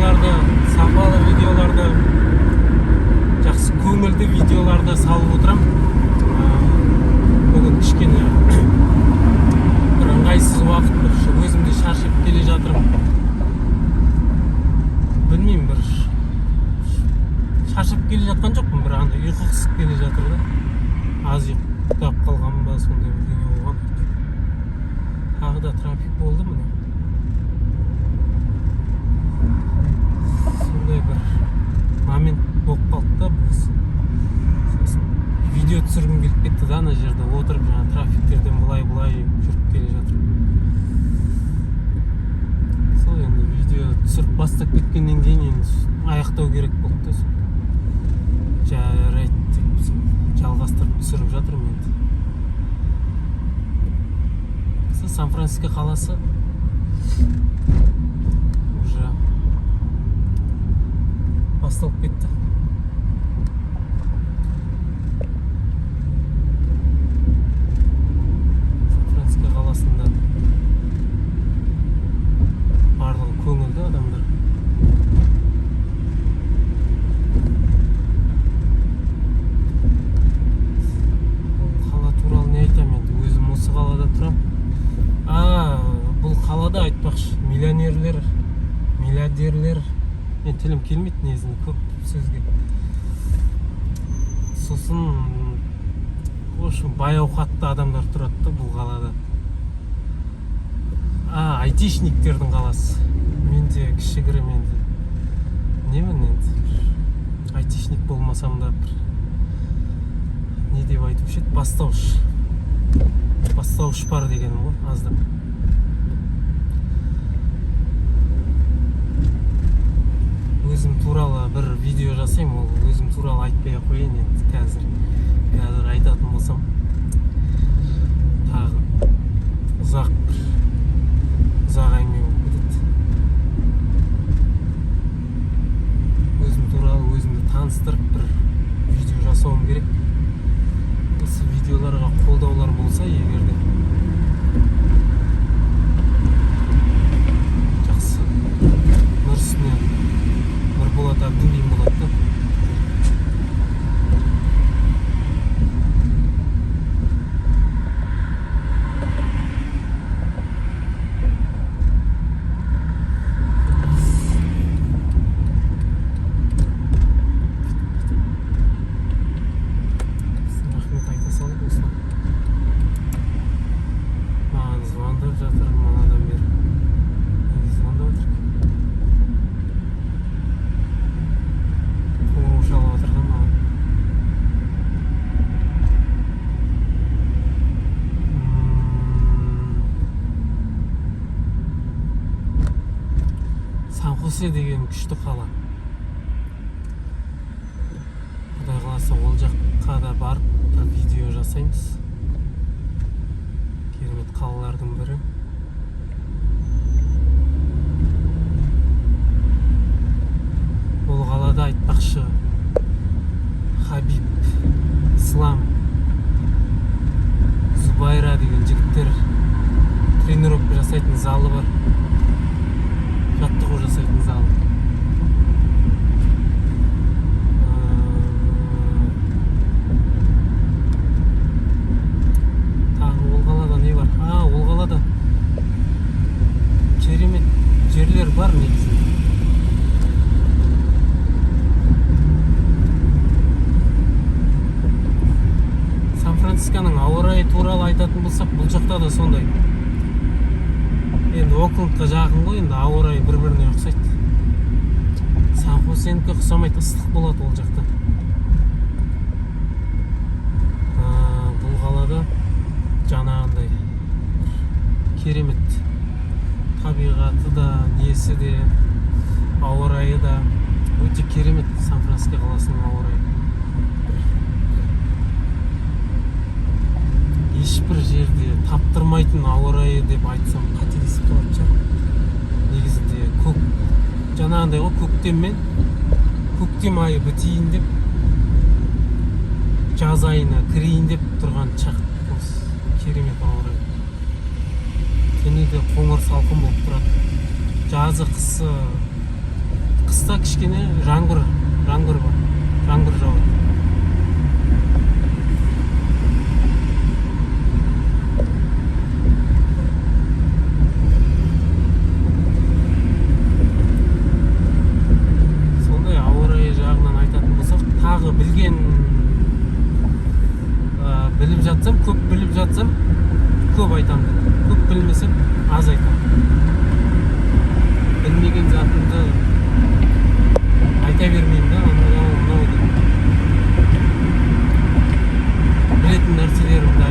видеоларды, сапалы видеоларды, жақсы көңілді видеоларды салып отырам. Бүгін кішкене бір ыңғайсыз уақыт, бір өзімде шаршап келе жатырмын. Білмеймін, бір шаршап келе жатқан жоқпын, бір андай ұйқы қысып келе жатыр да. Аз ұйықтап қалғанмын ба, сондай бірдеңе болған. Тағы да трафик болды міне. Сондай бір момент болып қалды да біз. Видео түсіргім келіп кетті да, ана жерде отырып, жаңа трафиктерден былай жүріп келе жатыр. Сол енді видео түсіріп бастап кеткеннен кейін енді аяқтау керек болды да. Жарайды деп жалғастырып түсіріп жатырмын енді. Сан-Франциско қаласы уже басталып кетті. Сан-Франциско қаласында барлығы көңілді адамдар. Қала туралы не айтамын енді, өзім осы қалада тұрамын. Бұл қалада айтпақшы, миллионерлер, миллиардерлер, мен тілім келмейді негізінде көп сөзге. Сосын, бай ауқатты адамдар тұрады да бұл қалада. Айтишниктердің қаласы. Мен де кішігірім енді. Немін енді? Айтишник болмасам да бір. Не деп айтушы еді? Бастауыш бар дегенім ғой, аздап. Өзім туралы бір видео жасаймын, ол өзім туралы айтпай қояйын енді қазір айтатын болсам. Тағы ұзақ әңгіме болып кетеді. Өзім туралы өзімді таныстырып бір видео жасауым керек. Осы видеоларға қолдаулар болса, егерде жақсы нұр үстіне нұр болады, әбден дейін болады да. Сан-Хосе деген күшті қала. Құдай қаласа ол жаққа да барып бір видео жасаймыз. Керемет қалалардың бірі. Ол қалада айтпақшы Хабиб, Ислам, Зубайра деген жігіттер тренировка жасайтын залы бар. Жаттығу жасайтын зал. Тағы ол қалада не бар? Ол қалада керемет жерлер бар негізінде. Сан-Францисконың ауа райы туралы айтатын болсақ, бұл жақта да сондай. Енді Оклендқа жақын ғой, енді ауа райы бір-біріне ұқсайды. Сан-Хосенікі ұқсамайды, ыстық болады ол жақта. Бұл қалада жаңағындай керемет. Табиғаты да, несі де, ауа райы да өте керемет. Сан-Франциско қаласының ауа райы. Ешбір жерде таптырмайтын ауа райы деп айтсам қателесіп қалатын шығар. Негізінде жаңағындай ғой, көктем айы бітейін деп, жаз айына кірейін деп тұрған шақ. Керемет ауа райы. Және де қоңыр салқын болып тұрады. Жазы қысы қыста кішкене жаңбыр бар, жаңбыр жауады. Сондай ауа райы жағынан айтатын болсақ, тағы біліп жатсам, көп біліп жатсам, көп айтамын. Көп білмесем, аз айтамын. Білмеген затымды айта бермеймін да, мынау деп. Білетін нәрселерімді